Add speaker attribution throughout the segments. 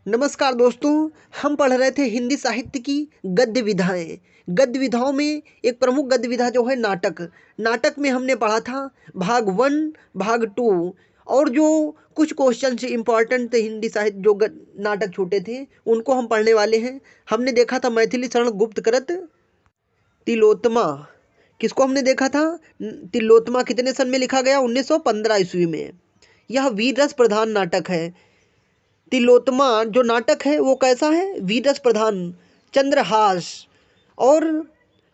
Speaker 1: नमस्कार दोस्तों। हम पढ़ रहे थे हिंदी साहित्य की गद्य विधाएं। गद्य विधाओं में एक प्रमुख गद्य विधा जो है नाटक। नाटक में हमने पढ़ा था भाग 1, भाग 2 और जो कुछ क्वेश्चन इंपॉर्टेंट थे हिंदी साहित्य जो नाटक छोटे थे उनको हम पढ़ने वाले हैं। हमने देखा था मैथिली शरण गुप्त करत तिलोत्तमा। किसको हमने देखा था? तिलोत्तमा कितने सन में लिखा गया? 1915 ईस्वी में। यह वीर रस प्रधान नाटक है। तिलोत्तमा जो नाटक है वो कैसा है? वीररस प्रधान, चंद्रहास। और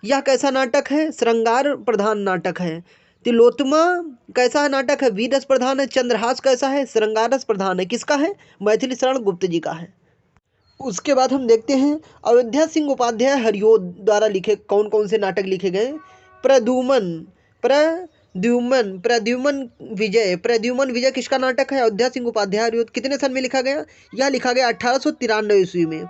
Speaker 1: यह कैसा नाटक है? श्रृंगार प्रधान नाटक है। तिलोत्तमा कैसा है नाटक है? वीररस प्रधान है। चंद्रहास कैसा है? श्रृंगार रस प्रधान है। किसका है? मैथिली शरण गुप्त जी का है। उसके बाद हम देखते हैं अयोध्या सिंह उपाध्याय हरिओद द्वारा लिखे कौन कौन से नाटक लिखे गए। प्रद्युमन प्रद्युमन प्रद्युमन प्रद्युमन विजय किसका नाटक है? अयोध्या सिंह उपाध्याय हरिओद। कितने सन में लिखा गया? यह लिखा गया 1893 ईस्वी में।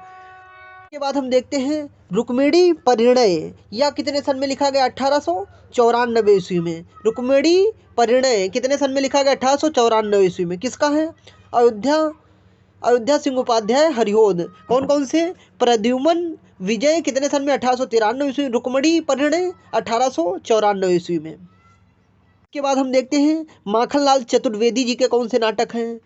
Speaker 1: के बाद हम देखते हैं रुक्मिणी परिणय। यह कितने सन में लिखा गया? 1894 ईस्वी में। रुक्मिणी परिणय कितने सन में लिखा गया? 1894 ईस्वी में। किसका है? अयोध्या अयोध्या सिंह उपाध्याय हरिओद। कौन कौन से? प्रद्युमन विजय कितने सन में? 1893 ईस्वी। रुक्मिणी परिणय 1894 ईस्वी में। के बाद हम देखते हैं माखनलाल चतुर्वेदी जी के कौन से नाटक हैं।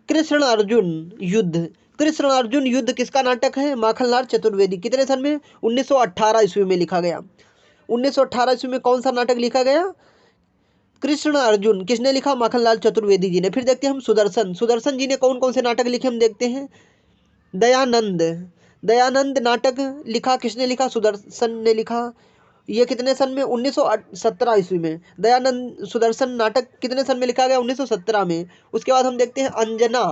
Speaker 1: कृष्ण अर्जुन युद्ध। कृष्ण अर्जुन युद्ध किसका नाटक है? माखनलाल चतुर्वेदी। कितने सन में? 1918 ईस्वी में लिखा गया। 1918 ईस्वी में कौन सा नाटक लिखा गया? कृष्ण अर्जुन। किसने लिखा? माखनलाल चतुर्वेदी जी ने। फिर देखते हैं हम सुदर्शन। सुदर्शन जी ने कौन कौन से नाटक लिखे हम देखते हैं। दयानंद। दयानंद नाटक लिखा किसने लिखा? सुदर्शन ने लिखा। ये कितने सन में? 1917 ईस्वी में। दयानंद सुदर्शन नाटक कितने सन में लिखा गया? 1917 में। उसके बाद हम देखते हैं अंजना।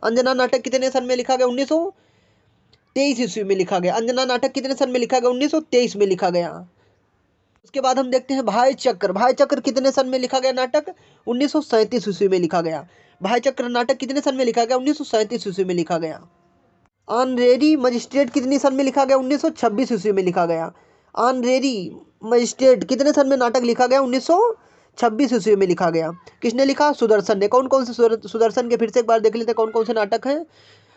Speaker 1: अंजना नाटक कितने सन में लिखा गया? 1923 ईस्वी में लिखा गया। अंजना नाटक कितने सन में लिखा गया? 1923 में लिखा गया। उसके बाद हम देखते हैं भाई चक्र। भाई चक्र कितने सन में लिखा गया नाटक? 1937 ईस्वी में लिखा गया। भाई चक्र नाटक कितने सन में लिखा गया? 1937 ईस्वी में लिखा गया। ऑनरेरी मजिस्ट्रेट कितने सन में लिखा गया? 1926 ईस्वी में लिखा गया। ऑनरेरी मजिस्ट्रेट कितने सन में नाटक लिखा गया? 1926 ईस्वी में लिखा गया। किसने लिखा? सुदर्शन ने। कौन कौन से सुदर्शन के फिर से एक बार देख लेते हैं कौन कौन से नाटक हैं।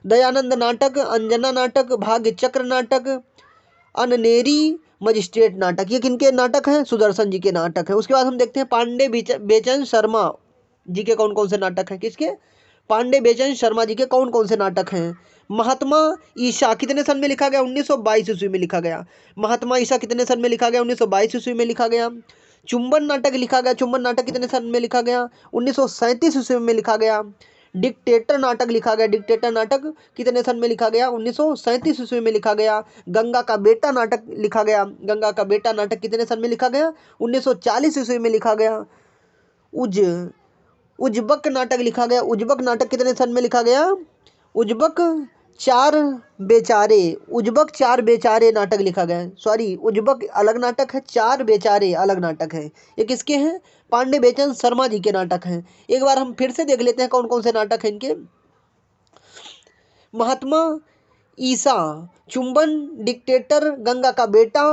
Speaker 1: दयानंद नाटक, अंजना नाटक, भाग्य चक्र नाटक, अननेरी मजिस्ट्रेट नाटक। ये किनके नाटक हैं? सुदर्शन जी के नाटक हैं। उसके बाद हम देखते हैं पांडे बेचन शर्मा जी के कौन कौन से नाटक हैं। किसके? पांडे बेचन शर्मा जी के कौन कौन से नाटक हैं। महात्मा ईशा कितने सन में लिखा गया? 1922 ईस्वी में लिखा गया। महात्मा ईशा कितने सन में लिखा गया? 1922 ईस्वी में लिखा गया। चुंबन नाटक लिखा गया। चुंबन नाटक कितने सन में लिखा गया? 1937 ईस्वी में लिखा गया। डिक्टेटर नाटक लिखा गया। डिक्टेटर नाटक कितने सन में लिखा गया? 1937 ईस्वी में लिखा गया। गंगा का बेटा नाटक लिखा गया। गंगा का बेटा नाटक कितने सन में लिखा गया? 1940 ईस्वी में लिखा गया। उज उज्बक नाटक लिखा गया। उज्बक नाटक कितने सन में लिखा गया? उज्बक चार बेचारे। उज्बक चार बेचारे नाटक लिखा गया। सॉरी, उज्बक अलग नाटक है, चार बेचारे अलग नाटक है। ये किसके हैं? पांडे बेचन शर्मा जी के नाटक हैं। एक बार हम फिर से देख लेते हैं कौन कौन से नाटक हैं इनके। महात्मा ईसा, चुंबन, डिक्टेटर, गंगा का बेटा,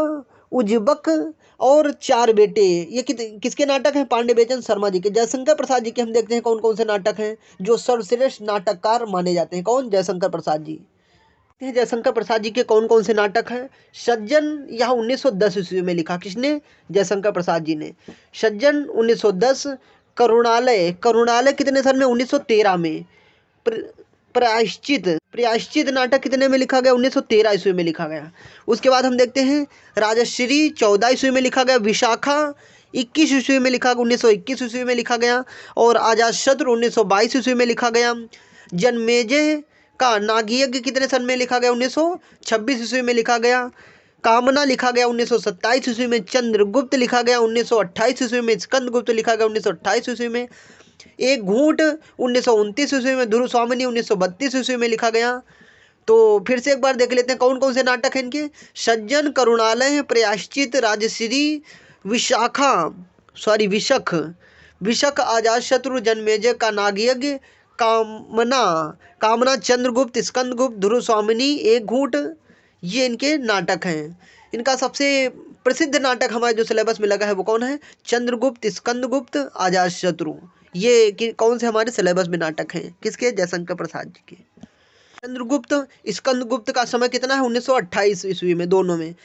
Speaker 1: उज्बक और चार बेटे। ये किसके नाटक हैं? पांडे बेचन शर्मा जी के। जयशंकर प्रसाद जी के हम देखते हैं कौन कौन से नाटक हैं जो सर्वश्रेष्ठ नाटककार माने जाते हैं। कौन? जयशंकर प्रसाद जी। जयशंकर प्रसाद जी के कौन कौन से नाटक हैं। सज्जन, यह 1910 ईस्वी में लिखा। किसने? जयशंकर प्रसाद जी ने। सज्जन 1910। करुणालय, करुणालय कितने सन में? 1913 में। प्रायश्चित, प्रायश्चित नाटक कितने में लिखा गया? 1913 ईस्वी में लिखा गया। उसके बाद हम देखते हैं राजश्री 14 ईस्वी में लिखा गया। विशाखा 21 ईस्वी में लिखा गया। 1921 ईस्वी में लिखा गया। और अजातशत्रु 1922 ईस्वी में लिखा गया। जनमेजय का नागयज्ञ कितने सन में लिखा गया? 1926 ईस्वी में लिखा गया। कामना लिखा गया 1927 ईस्वी में। चंद्रगुप्त लिखा गया 1928 ईस्वी में। स्कंदगुप्त लिखा गया 1928 ईस्वी में। एक घूंट 1929 ईस्वी में। ध्रुव स्वामिनी 1932 ईस्वी में लिखा गया। तो फिर से एक बार देख लेते हैं कौन कौन से नाटक हैं इनके। सज्जन, करुणालय, प्रायश्चित, राजश्री, विशाखा सॉरी विशख विशख, अजातशत्रु, जनमेजय का नागयज्ञ, कामना कामना, चंद्रगुप्त, स्कंदगुप्त, ध्रुव स्वामिनी, एक घूंट। ये इनके नाटक हैं। इनका सबसे प्रसिद्ध नाटक हमारे जो सिलेबस में लगा है वो कौन है? चंद्रगुप्त, स्कंदगुप्त, अजातशत्रु। ये कौन से हमारे सिलेबस में नाटक हैं? किसके? जयशंकर प्रसाद जी के। चंद्रगुप्त स्कंदगुप्त का समय कितना है? 1928 ईस्वी में, दोनों में।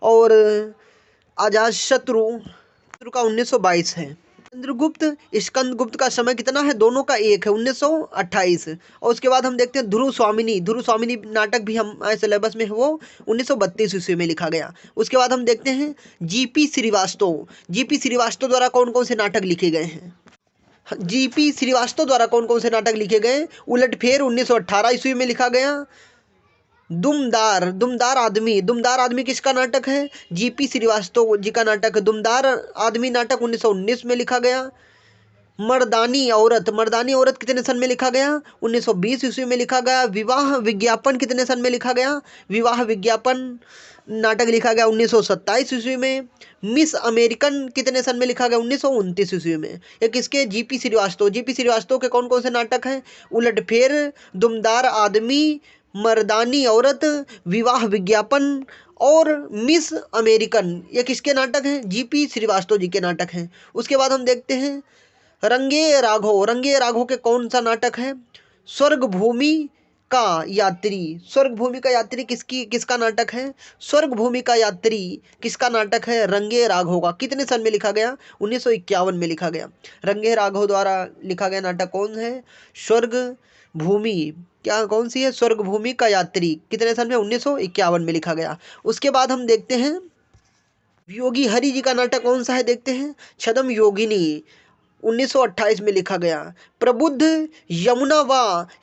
Speaker 1: और अजातशत्रु का 1922 है। चंद्रगुप्त स्कंदगुप्त का समय कितना है? दोनों का एक है, 1928। और उसके बाद हम देखते हैं ध्रुव स्वामिनी नाटक भी हमारे सिलेबस में है, वो 1932 ईस्वी में लिखा गया। उसके बाद हम देखते हैं जीपी श्रीवास्तव द्वारा कौन कौन से नाटक लिखे गए हैं? जीपी श्रीवास्तव द्वारा कौन कौन से नाटक लिखे गए? उलटफेर 1918 ईस्वी में लिखा गया। दुमदार आदमी किसका नाटक है? जीपी श्रीवास्तव जी का नाटक है। दुमदार आदमी नाटक 1919 में लिखा गया। मर्दानी औरत कितने सन में लिखा गया? 1920 ईस्वी में लिखा गया। विवाह विज्ञापन कितने सन में लिखा गया? विवाह विज्ञापन नाटक लिखा गया 1927 ईस्वी में। मिस अमेरिकन कितने सन में लिखा गया? 1929 ईस्वी में। ये किसके? जीपी श्रीवास्तव के कौन कौन से नाटक हैं? उलटफेर, दुमदार आदमी, मर्दानी औरत, विवाह विज्ञापन और मिस अमेरिकन। ये किसके नाटक हैं? जीपी श्रीवास्तव जी के नाटक हैं। उसके बाद हम देखते हैं रंगे राघव के कौन सा नाटक है? स्वर्ग भूमि का यात्री किसका नाटक है? स्वर्ग भूमि का यात्री किसका नाटक है? रंगे राघव का। कितने सन में लिखा गया? 1951 में लिखा गया। रंगे राघव द्वारा लिखा गया नाटक कौन है? स्वर्ग भूमि। क्या कौन सी है? स्वर्ग भूमि का यात्री। कितने सन में? 1951 में लिखा गया। उसके बाद हम देखते हैं योगी हरि जी का नाटक कौन सा है? देखते हैं छदम योगिनी 1928 में लिखा गया। प्रबुद्ध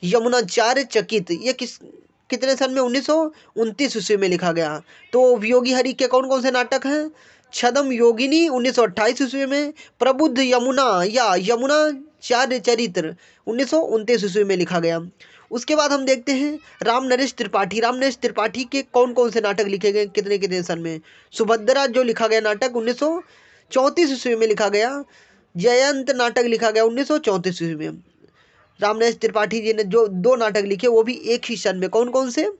Speaker 1: यमुनाचार्य चकित, ये कितने सन में? 1929 ईस्वी में लिखा गया। तो योगी हरि के कौन कौन से नाटक हैं? छदम योगिनी 1928 ईस्वी में। प्रबुद्ध यमुनाचार्य चरित्र 1929 ईस्वी में लिखा गया। उसके बाद हम देखते हैं रामनरेश त्रिपाठी के कौन कौन से नाटक लिखे गए? कितने कितने सन में? सुभद्रा जो लिखा गया नाटक 1934 ईस्वी में लिखा गया। जयंत नाटक लिखा गया 1934 ईस्वी में। रामनरेश त्रिपाठी जी ने जो दो नाटक लिखे वो भी एक ही सन में। कौन कौन से?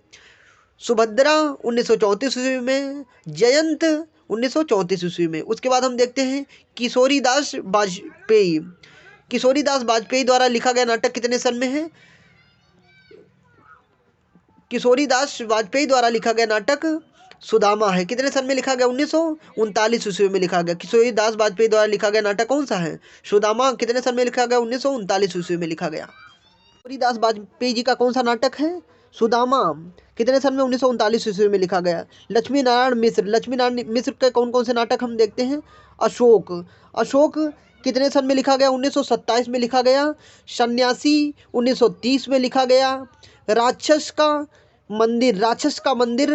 Speaker 1: सुभद्रा 1934 ईस्वी में, जयंत 1934 ईस्वी में। उसके बाद हम देखते हैं किशोरीदास वाजपेयी द्वारा लिखा गया नाटक कितने सन में है? किशोरीदास वाजपेयी द्वारा लिखा गया नाटक सुदामा है। कितने सन में लिखा गया? 1939 ईस्वी में लिखा गया। किशोरीदास वाजपेयी द्वारा लिखा गया नाटक कौन सा है? सुदामा। कितने सन में लिखा गया? 1939 ईस्वी में लिखा गया। किशोरीदास वाजपेयी जी का कौन सा नाटक है? सुदामा। कितने सन में? 1939 ईस्वी में लिखा गया। लक्ष्मी नारायण मिश्र के कौन कौन से नाटक हम देखते हैं? अशोक कितने सन में लिखा गया? 1927 में लिखा गया। सन्यासी 1930 में लिखा गया। राक्षस का मंदिर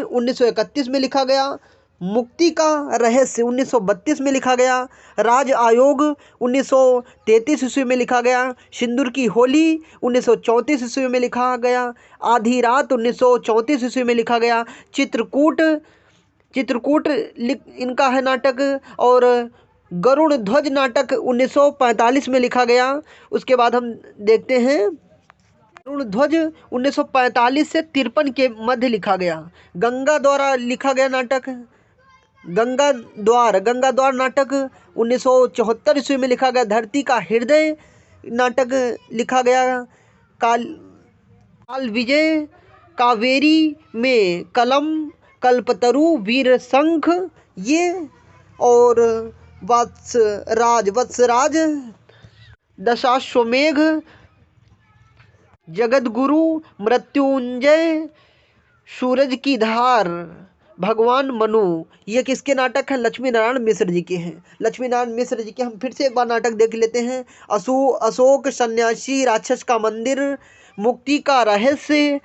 Speaker 1: 1931 में लिखा गया। मुक्ति का रहस्य 1932 में लिखा गया। राज आयोग 1933 ईस्वी में लिखा गया। सिंदूर की होली 1934 ईस्वी में लिखा गया। आधी रात 1934 ईस्वी में लिखा गया। चित्रकूट इनका है नाटक। और गरुड़ ध्वज नाटक 1945 में लिखा गया। उसके बाद हम देखते हैं गरुड़ ध्वज 1945 से 53 के मध्य लिखा गया। गंगा द्वारा लिखा गया नाटक गंगा द्वार नाटक 1974 ईस्वी में लिखा गया। धरती का हृदय नाटक लिखा गया। काल विजय कावेरी में कलम कल्पतरु वीर शंख ये। और वत्सराज दशाश्वमेघ जगतगुरु मृत्युंजय सूरज की धार भगवान मनु। ये किसके नाटक हैं? लक्ष्मी नारायण मिश्र जी के हैं। लक्ष्मी नारायण मिश्र जी के हम फिर से एक बार नाटक देख लेते हैं। अशोक, सन्यासी, राक्षस का मंदिर, मुक्ति का रहस्य,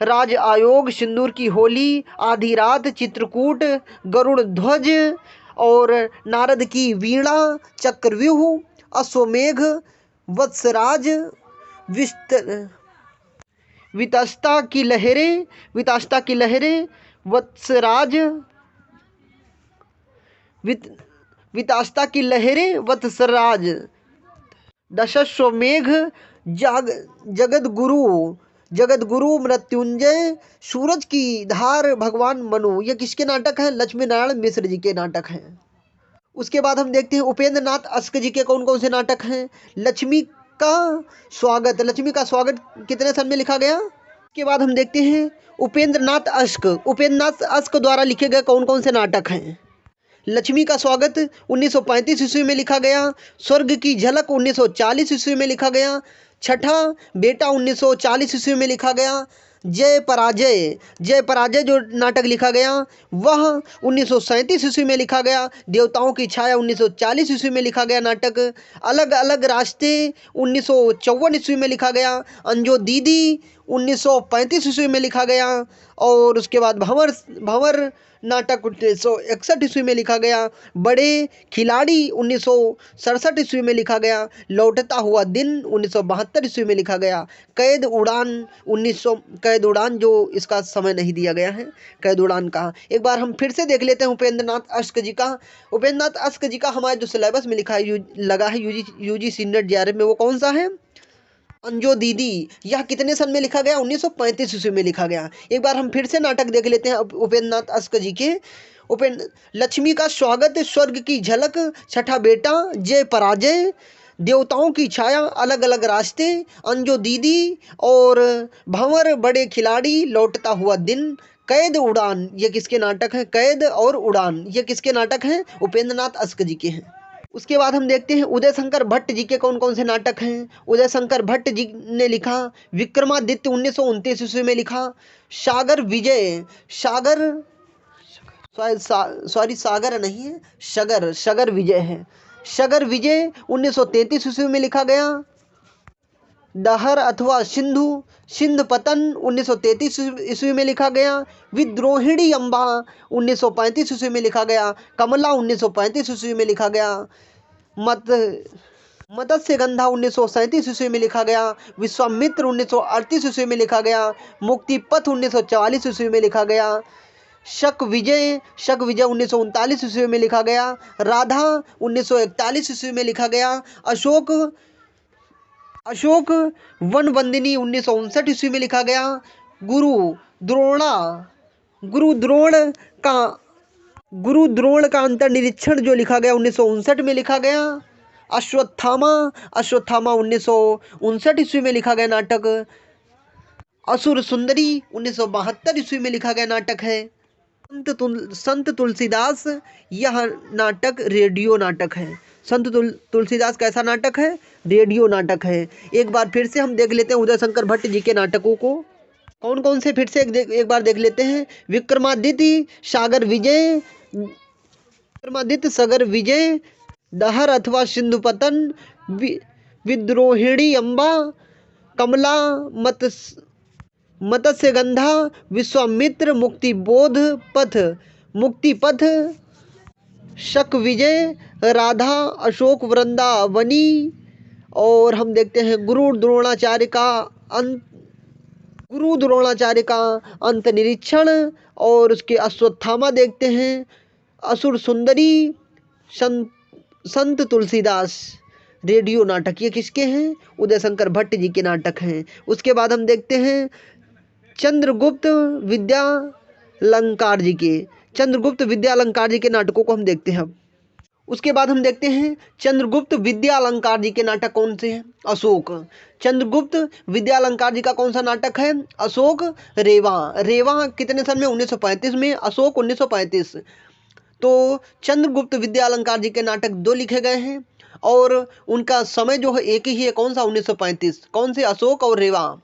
Speaker 1: राज आयोग, सिंदूर की होली, आधी रात, चित्रकूट, गरुड़ ध्वज और नारद की वीणा, चक्रव्यूह, अश्वमेघ, वत्सराज, वितस्ता की लहरें, वत्सराज, दशाश्वमेघ, जगतगुरु मृत्युंजय, सूरज की धार, भगवान मनु। ये किसके नाटक हैं? लक्ष्मी नारायण मिश्र जी के नाटक हैं। उसके बाद हम देखते हैं उपेंद्र नाथ अश्क जी के कौन कौन से नाटक हैं? लक्ष्मी का स्वागत, लक्ष्मी का स्वागत कितने सन में लिखा गया। के बाद हम देखते हैं उपेंद्र नाथ अश्क, उपेंद्र नाथ अश्क द्वारा लिखे गए कौन कौन से नाटक हैं। लक्ष्मी का स्वागत 1935 ईस्वी में लिखा गया, स्वर्ग की झलक 1940 ईस्वी में लिखा गया, छठा बेटा 1940 ईस्वी में लिखा गया, जय पराजय, जय पराजय जो नाटक लिखा गया वह 1937 ईस्वी में लिखा गया, देवताओं की छाया 1940 ईस्वी में लिखा गया नाटक, अलग अलग रास्ते 1954 ईस्वी में लिखा गया, अंजो दीदी 1935 ईस्वी में लिखा गया, और उसके बाद भंवर भंवर नाटक 1961 ईस्वी में लिखा गया, बड़े खिलाड़ी 1967 ईस्वी में लिखा गया, लौटता हुआ दिन 1972 ईस्वी में लिखा गया, कैद उड़ान 1900, कैद उड़ान जो इसका समय नहीं दिया गया है, कैद उड़ान का एक बार हम फिर से देख लेते हैं उपेंद्र नाथ अश्क जी का। उपेंद्र नाथ अश्क जी का हमारे जो सिलेबस में लिखा है लगा है यूजीसी नेट जेआरएफ में, वो कौन सा है, अंजो दीदी। यह कितने सन में लिखा गया, 1935 ईस्वी में लिखा गया। एक बार हम फिर से नाटक देख लेते हैं उपेंद्र नाथ अश्क जी के। लक्ष्मी का स्वागत, स्वर्ग की झलक, छठा बेटा, जय पराजय, देवताओं की छाया, अलग अलग रास्ते, अंजो दीदी और भंवर, बड़े खिलाड़ी, लौटता हुआ दिन, कैद उड़ान, ये किसके नाटक हैं, कैद और उड़ान ये किसके नाटक हैं, उपेंद्र नाथ अश्क जी के हैं। उसके बाद हम देखते हैं उदय शंकर भट्ट जी के कौन कौन से नाटक हैं। उदय शंकर भट्ट जी ने लिखा विक्रमादित्य 1929 ईस्वी में लिखा, सागर विजय, सागर सॉरी सागर नहीं है, सगर, सगर विजय है, सगर विजय 1933 ईस्वी में लिखा गया, दहर अथवा सिंधु, सिंध पतन 1933 ईस्वी में लिखा गया, विद्रोहिणी अम्बा 1935 ईस्वी में लिखा गया, कमला 1935 ईस्वी में लिखा गया, मत्स्य गंधा 1937 ईस्वी में लिखा गया, विश्वामित्र 1938 ईस्वी में लिखा गया, मुक्ति पथ 1944 ईस्वी में लिखा गया, शक विजय 1939 ईस्वी में लिखा गया, राधा 1941 ईस्वी में लिखा गया, अशोक वनबंदिनी 1959 ईस्वी में लिखा गया, गुरु द्रोण का अंतर निरीक्षण जो लिखा गया 1959 में लिखा गया, अश्वत्थामा 1959 ईस्वी में लिखा गया नाटक, असुर सुंदरी 1972 ईस्वी में लिखा गया नाटक है, संत तुलसीदास, यह नाटक रेडियो नाटक है। संत तुलसीदास कैसा नाटक है, रेडियो नाटक है। एक बार फिर से हम देख लेते हैं उदय शंकर भट्ट जी के नाटकों को, कौन कौन से फिर से एक बार देख लेते हैं। विक्रमादित्य सागर विजय, दहर अथवा सिंधु पतन, विद्रोहिणी अम्बा, कमला, मत्स्य गंधा, विश्वामित्र, मुक्ति पथ, शक विजय, राधा, अशोक वृंदावनी, और हम देखते हैं गुरु द्रोणाचार्य का अंत निरीक्षण, और उसके अश्वत्थामा देखते हैं, असुर सुंदरी, संत तुलसीदास, रेडियो नाटक ये किसके हैं, उदय शंकर भट्ट जी के नाटक हैं। उसके बाद हम देखते हैं चंद्रगुप्त विद्यालंकार जी के नाटकों को हम देखते हैं। उसके बाद हम देखते हैं चंद्रगुप्त विद्यालंकार जी के नाटक कौन से हैं, अशोक। चंद्रगुप्त विद्यालंकार जी का कौन सा नाटक है, अशोक रेवा कितने सन में, 1935 में, अशोक 1935। तो चंद्रगुप्त विद्यालंकार जी के नाटक 2 लिखे गए हैं और उनका समय जो है एक ही है, कौन सा, 1935, कौन से, अशोक और रेवा।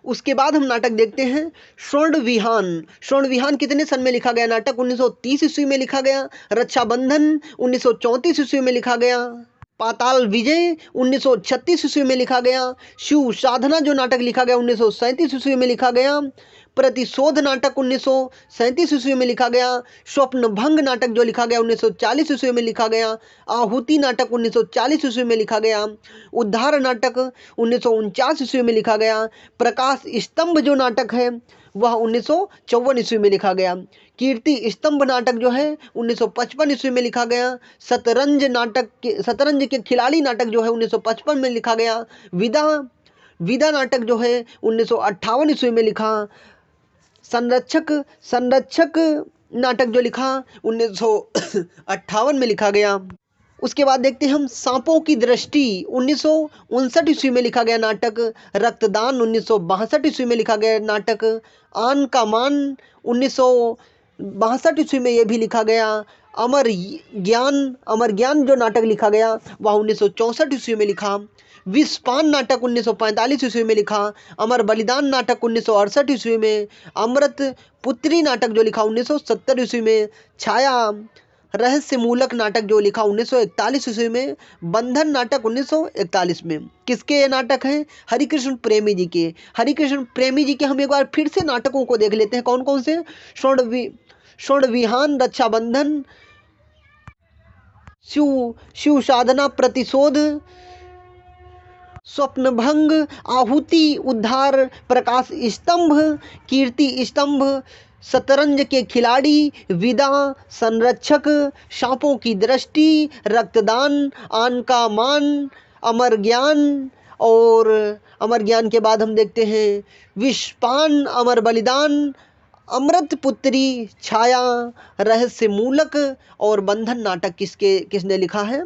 Speaker 1: उसके बाद हम नाटक देखते हैं स्वर्ण विहान कितने सन में लिखा गया नाटक, 1930 ईस्वी में लिखा गया, रक्षाबंधन 1934 ईस्वी में लिखा गया, पाताल विजय 1936 ईस्वी में लिखा गया, शिव साधना जो नाटक लिखा गया 1937 ईस्वी में लिखा गया, प्रतिशोध नाटक 1937 ईस्वी में लिखा गया, स्वप्न भंग नाटक जो लिखा गया 1940 ईस्वी में लिखा गया, आहुति नाटक 1940 ईस्वी में लिखा गया, उद्धार नाटक 1949 ईस्वी में लिखा गया, प्रकाश स्तंभ जो नाटक है वह 1954 ईस्वी में लिखा गया, कीर्ति स्तंभ नाटक जो है 1955 ईस्वी में लिखा गया, शतरंज के खिलाड़ी नाटक जो है 1955 में लिखा गया, विदा नाटक जो है 1958 ईस्वी में लिखा, संरक्षक नाटक जो लिखा 1958 में लिखा गया, उसके बाद देखते हैं हम सांपों की दृष्टि 1959 ईस्वी में लिखा गया नाटक। रक्तदान 1962 ईस्वी में लिखा गया नाटक। आन का मान 1962 ईस्वी में यह भी लिखा गया। अमर ज्ञान जो नाटक लिखा गया वह 1964 ईस्वी में लिखा। विषपान नाटक 1945 ईस्वी में लिखा। अमर बलिदान नाटक 1968 ईस्वी में। अमृत पुत्री नाटक जो लिखा 1970 ईस्वी में। छाया रहस्य मूलक नाटक जो लिखा 1941 ईस्वी में। बंधन नाटक 1941 में। किसके ये नाटक हैं? हरिकृष्ण प्रेमी जी के। हरिकृष्ण प्रेमी जी के हम एक बार फिर से नाटकों को देख लेते हैं। कौन कौन से? स्वर्ण विहान, रक्षाबंधन, शिव साधना, प्रतिशोध, स्वप्नभंग, आहुति, उद्धार, प्रकाश स्तंभ, कीर्ति स्तंभ, शतरंज के खिलाड़ी, विदा, संरक्षक, सांपों की दृष्टि, रक्तदान, आन का मान, अमर ज्ञान। और अमर ज्ञान के बाद हम देखते हैं विषपान, अमर बलिदान, अमृत पुत्री, छाया, रहस्य मूलक और बंधन नाटक किसने लिखा है?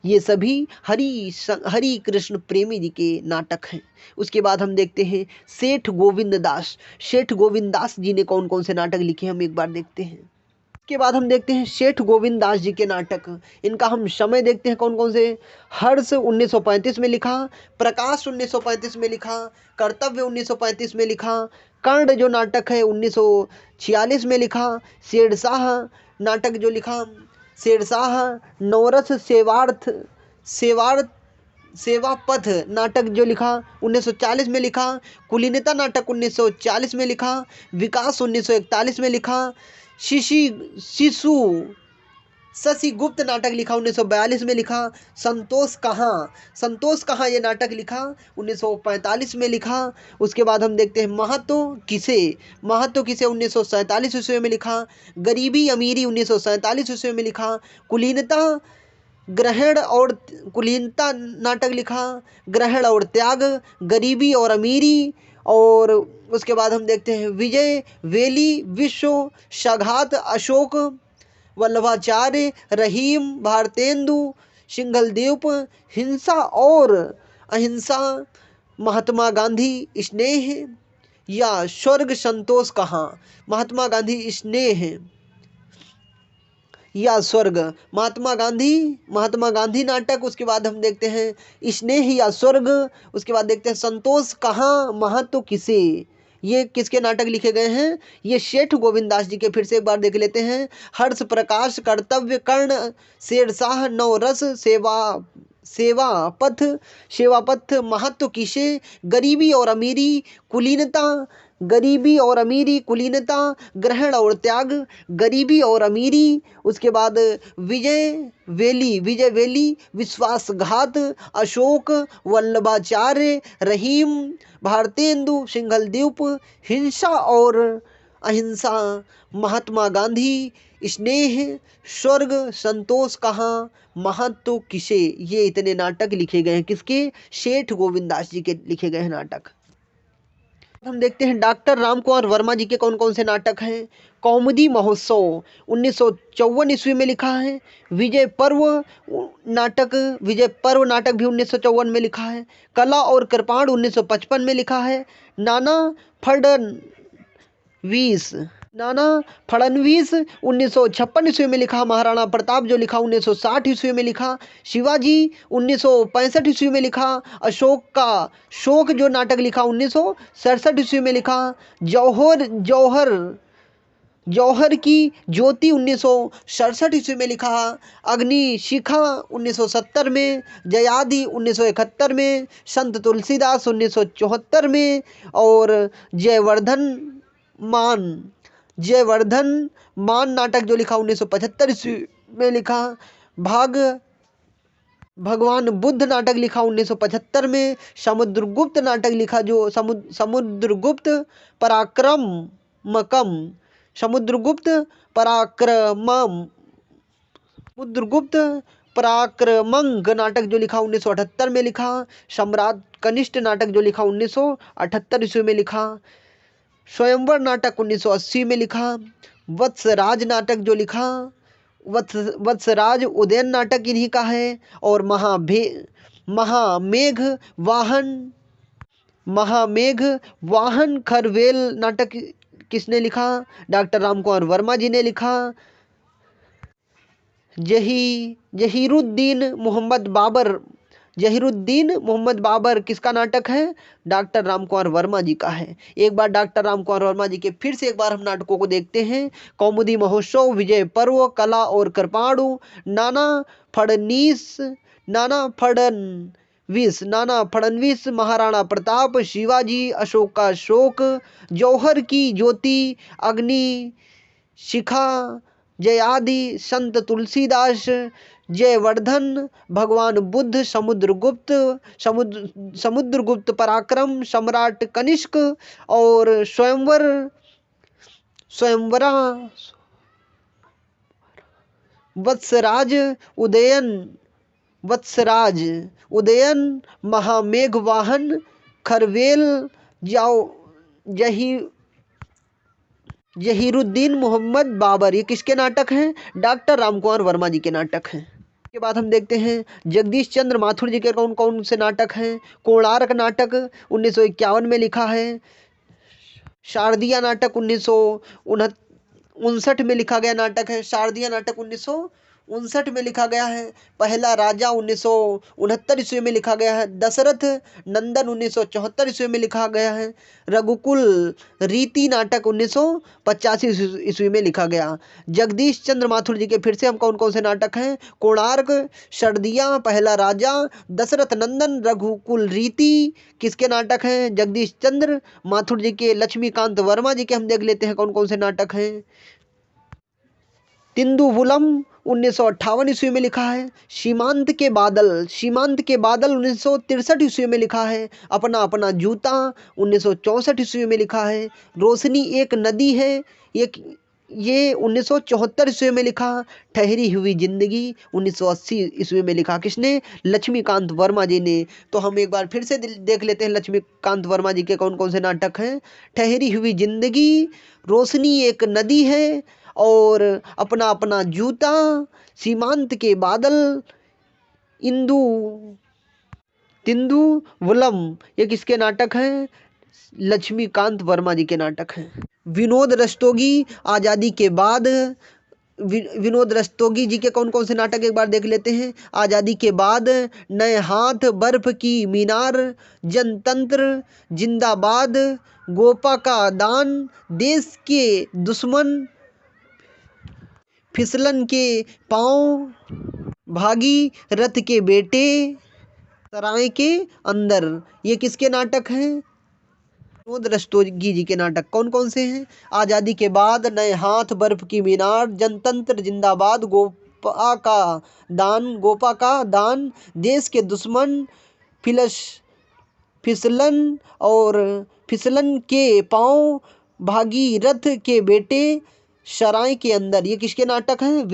Speaker 1: ये सभी हरि कृष्ण प्रेमी जी के नाटक हैं। उसके बाद हम देखते हैं सेठ गोविंद दास। सेठ गोविंद दास जी ने कौन कौन से नाटक लिखे हम एक बार देखते हैं। उसके बाद हम देखते हैं सेठ गोविंद दास जी के नाटक। इनका हम समय देखते हैं कौन कौन से। हर्ष 1935 में लिखा। प्रकाश 1935 में लिखा। कर्तव्य 1935 में लिखा। कर्ण जो नाटक है 1946 में लिखा। शेरशाह नाटक जो लिखा, शेरशाह, नवरस सेवापथ नाटक जो लिखा 1940 में लिखा। कुलीनता नाटक 1940 में लिखा। विकास 1941 में लिखा। शशि गुप्त नाटक लिखा 1942 में लिखा। संतोष कहाँ ये नाटक लिखा 1945 में लिखा। उसके बाद हम देखते हैं महत्व किसे 1947 ईस्वी में लिखा। गरीबी अमीरी 1947 ईस्वी में लिखा। कुलीनता नाटक लिखा। ग्रहण और त्याग, गरीबी और अमीरी। और उसके बाद हम देखते हैं विजय वेली, विश्व सघात, अशोक, वल्लभाचार्य, रहीम, भारतेंदु, सिंघलद्वीप, हिंसा और अहिंसा, महात्मा गांधी, स्नेह या स्वर्ग, संतोष कहाँ, महात्मा गांधी, स्नेह या स्वर्ग, महात्मा गांधी नाटक। उसके बाद हम देखते हैं स्नेह या स्वर्ग। उसके बाद देखते हैं संतोष कहाँ, महत्व किसे। ये किसके नाटक लिखे गए हैं? ये सेठ गोविंद दास जी के। फिर से एक बार देख लेते हैं। हर्ष, प्रकाश, कर्तव्य, कर्ण, शेरशाह, नवरस, सेवापथ, महत्व किसे, गरीबी और अमीरी, कुलीनता, ग्रहण और त्याग, गरीबी और अमीरी। उसके बाद विजय वेली, विश्वासघात, अशोक, वल्लभाचार्य, रहीम, भारतेंदु, सिंघलद्वीप, हिंसा और अहिंसा, महात्मा गांधी, स्नेह, स्वर्ग, संतोष कहाँ, महत्व किसे। ये इतने नाटक लिखे गए हैं किसके? सेठ गोविंद दास जी के लिखे गए हैं नाटक। हम देखते हैं डॉक्टर रामकुमार वर्मा जी के कौन कौन से नाटक हैं। कौमुदी महोत्सव 1954 ईस्वी में लिखा है। विजय पर्व नाटक भी 1954 में लिखा है। कला और कृपाण 1955 में लिखा है। नाना फड़नवीस 1956 ईस्वी में लिखा। महाराणा प्रताप जो लिखा 1960 ईस्वी में लिखा। शिवाजी 1965 ईस्वी में लिखा। अशोक का शोक जो नाटक लिखा 1967 ईस्वी में लिखा। जौहर की ज्योति 1967 ईस्वी में लिखा। अग्निशिखा 1970 में। जयादि 1971 में। संत तुलसीदास 1974 में। और जयवर्धन मान नाटक जो लिखा 1975 ईस्वी में लिखा। भगवान बुद्ध नाटक लिखा 1975 में। समुद्रगुप्त नाटक लिखा जो समुद्रगुप्त पराक्रमंग नाटक जो लिखा 1978 में लिखा। सम्राट कनिष्ठ नाटक जो लिखा 1978 ईस्वी में लिखा। स्वयंवर नाटक 1980 में लिखा। वत्सराज नाटक जो लिखा वत्सराज उदयन नाटक इन्हीं का है। और महामेघ वाहन खरवेल नाटक किसने लिखा? डॉक्टर रामकुमार वर्मा जी ने लिखा। जहीरुद्दीन मोहम्मद बाबर किसका नाटक है? डॉक्टर रामकुमार वर्मा जी का है। एक बार डॉक्टर रामकुमार वर्मा जी के फिर से एक बार हम नाटकों को देखते हैं। कौमुदी महोत्सव, विजय पर्व, कला और कृपाणु, नाना फड़नवीस, महाराणा प्रताप, शिवाजी, अशोक का शोक, जौहर की ज्योति, अग्नि शिखा, जयादि, संत तुलसीदास, जयवर्धन, भगवान बुद्ध, समुद्रगुप्त पराक्रम, सम्राट कनिष्क और स्वयंवरा, वत्सराज उदयन, महामेघवाहन, खरवेल, जहीरुद्दीन मोहम्मद बाबर, ये किसके नाटक हैं? डॉक्टर रामकुमार वर्मा जी के नाटक हैं। के बाद हम देखते हैं जगदीश चंद्र माथुर जी के कौन कौन से नाटक हैं। कोणार्क नाटक 1951 में लिखा है। शारदीय नाटक 1959 में लिखा गया नाटक है। शारदीय नाटक 1959 में लिखा गया है। पहला राजा 1969 ईस्वी में लिखा गया है। दशरथ नंदन 1974 ईस्वी में लिखा गया है। रघुकुल रीति नाटक 1985 ईस्वी में लिखा गया। जगदीश चंद्र माथुर जी के फिर से हम कौन कौन से नाटक हैं? कोणार्क, शारदीय, पहला राजा, दशरथ नंदन, रघुकुल रीति किसके नाटक हैं? जगदीश चंद्र माथुर जी के। लक्ष्मीकांत वर्मा जी के हम देख लेते हैं कौन कौन से नाटक हैं। तिंदुवुलम 1958 ईस्वी में लिखा है। सीमांत के बादल 1963 ईस्वी में लिखा है। अपना अपना जूता 1964 ईस्वी में लिखा है। रोशनी एक नदी है ये 1974 ईस्वी में लिखा। ठहरी हुई जिंदगी 1980 ईस्वी में लिखा। किसने? लक्ष्मीकांत वर्मा जी ने। तो हम एक बार फिर से देख लेते हैं लक्ष्मीकांत वर्मा जी के कौन कौन से नाटक हैं। ठहरी हुई जिंदगी, रोशनी एक नदी है और अपना अपना जूता, सीमांत के बादल, तिंदुवुलम, ये किसके नाटक हैं? लक्ष्मीकांत वर्मा जी के नाटक हैं। विनोद रस्तोगी आज़ादी के बाद, विनोद रस्तोगी जी के कौन कौन से नाटक एक बार देख लेते हैं। आज़ादी के बाद, नए हाथ, बर्फ की मीनार, जनतंत्र जिंदाबाद, गोपा का दान, देश के दुश्मन, फिसलन के पांव, भागी रथ के बेटे, सराय के अंदर, ये किसके नाटक हैं? विनोद रस्तोगी जी के नाटक। कौन कौन से हैं? आज़ादी के बाद, नए हाथ, बर्फ की मीनार, जनतंत्र जिंदाबाद, गोपा का दान, देश के दुश्मन, फिसलन के पांव, भागीरथ के बेटे, सराय के अंदर, ये किसके नाटक हैं?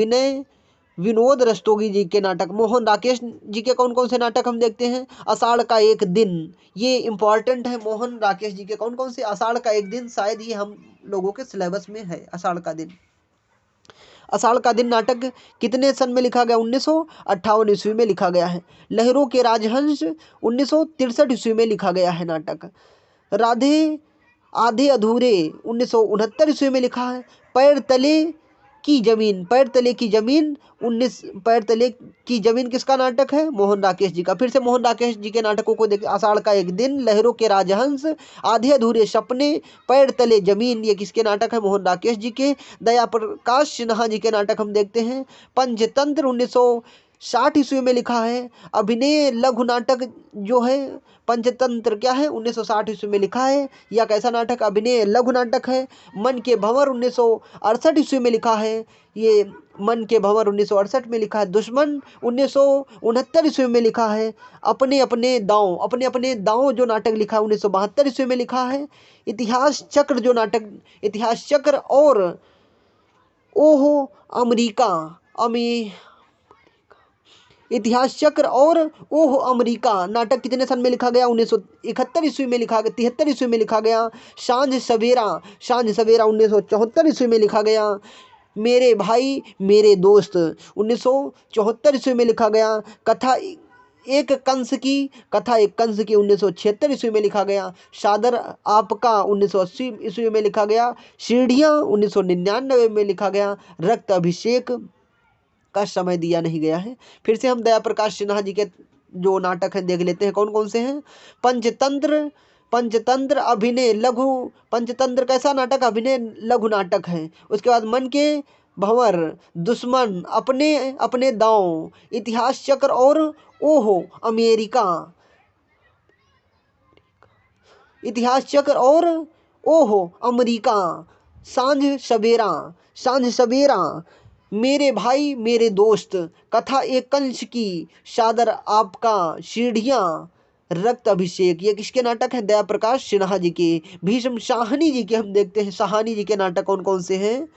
Speaker 1: विनोद रस्तोगी जी के नाटक। मोहन राकेश जी के कौन कौन से नाटक हम देखते हैं। आषाढ़ का एक दिन, ये इम्पॉर्टेंट है। मोहन राकेश जी के कौन कौन से? आषाढ़ का एक दिन, शायद ये हम लोगों के सिलेबस में है। आषाढ़ का दिन नाटक कितने सन में लिखा गया? 1958 ईस्वी में लिखा गया है। लहरों के राजहंस 1963 ईस्वी में लिखा गया है नाटक। राधे आधे अधूरे 1969 ईस्वी में लिखा है। पैर तले की जमीन किसका नाटक है? मोहन राकेश जी का। फिर से मोहन राकेश जी के नाटकों को देखें। आषाढ़ का एक दिन, लहरों के राजहंस, आधे अधूरे सपने, पैर तले जमीन, ये किसके नाटक है? मोहन राकेश जी के। दया प्रकाश सिन्हा जी के नाटक हम देखते हैं। पंचतंत्र 1960 ईस्वी में लिखा है। अभिनय लघु नाटक जो है पंचतंत्र क्या है? 1960 ईस्वी में लिखा है। यह कैसा नाटक? अभिनय लघु नाटक है। मन के भंवर 1968 ईस्वी में लिखा है। ये मन के भंवर 1968 में लिखा है। दुश्मन 1969 ईस्वी में लिखा है। अपने अपने दांव जो नाटक लिखा है 1972 ईस्वी में लिखा है। इतिहास चक्र और ओहो अमेरिका नाटक कितने सन में लिखा गया? 1971 ईस्वी में लिखा गया। 73 ईस्वी में लिखा गया। सांझ सवेरा 1974 ईस्वी में लिखा गया। मेरे भाई मेरे दोस्त 1974 ईस्वी में लिखा गया। कथा एक कंस की 1976 ईस्वी में लिखा गया। सादर आपका 1980 ईस्वी में लिखा गया। सीढ़ियाँ 1999 में लिखा गया। रक्त अभिषेक का समय दिया नहीं गया है। फिर से हम दया प्रकाश सिन्हा जी के जो नाटक हैं देख लेते हैं कौन कौन से हैं। पंचतंत्र पंचतंत्र अभिनय लघु पंचतंत्र कैसा नाटक? अभिनय लघु नाटक है। उसके बाद मन के भंवर, दुश्मन, अपने अपने दांव, इतिहास चक्र और ओहो अमेरिका, इतिहास चक्र और ओहो अमेरिका, सांझ सवेरा, मेरे भाई मेरे दोस्त, कथा एक कंस की, सादर आपका, सीढ़ियाँ, रक्त अभिषेक। ये किसके नाटक हैं? दया प्रकाश सिन्हा जी के। भीष्म साहनी जी के हम देखते हैं, साहनी जी के नाटक कौन कौन से हैं।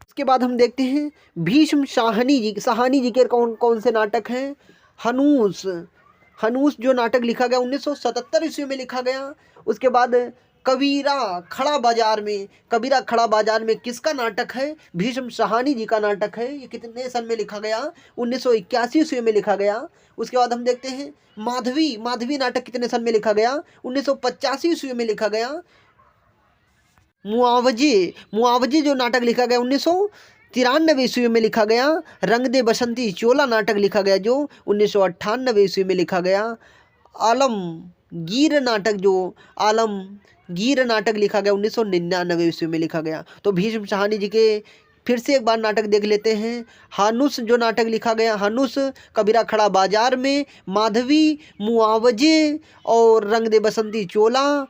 Speaker 1: इसके बाद हम देखते हैं भीष्म साहनी जी के कौन कौन से नाटक हैं। हनूस जो नाटक लिखा गया 1977 ईस्वी में लिखा गया। उसके बाद कबीरा खड़ा बाजार में किसका नाटक है? भीष्म साहनी जी का नाटक है। ये कितने सन में लिखा गया? 1981 ईस्वी में लिखा गया। उसके बाद हम देखते हैं माधवी नाटक कितने सन में लिखा गया? 1985 ईस्वी में लिखा गया। मुआवजे जो नाटक लिखा गया 1993 ईस्वी में लिखा गया। रंग दे बसंती चोला नाटक लिखा गया जो 1998 ईस्वी में लिखा गया। आलमगीर नाटक लिखा गया 1999 ईस्वी में लिखा गया। तो भीष्म साहनी जी के फिर से एक बार नाटक देख लेते हैं। हानुस जो नाटक लिखा गया, हानुस, कबीरा खड़ा बाजार में, माधवी, मुआवजे और रंग दे बसंती चोला,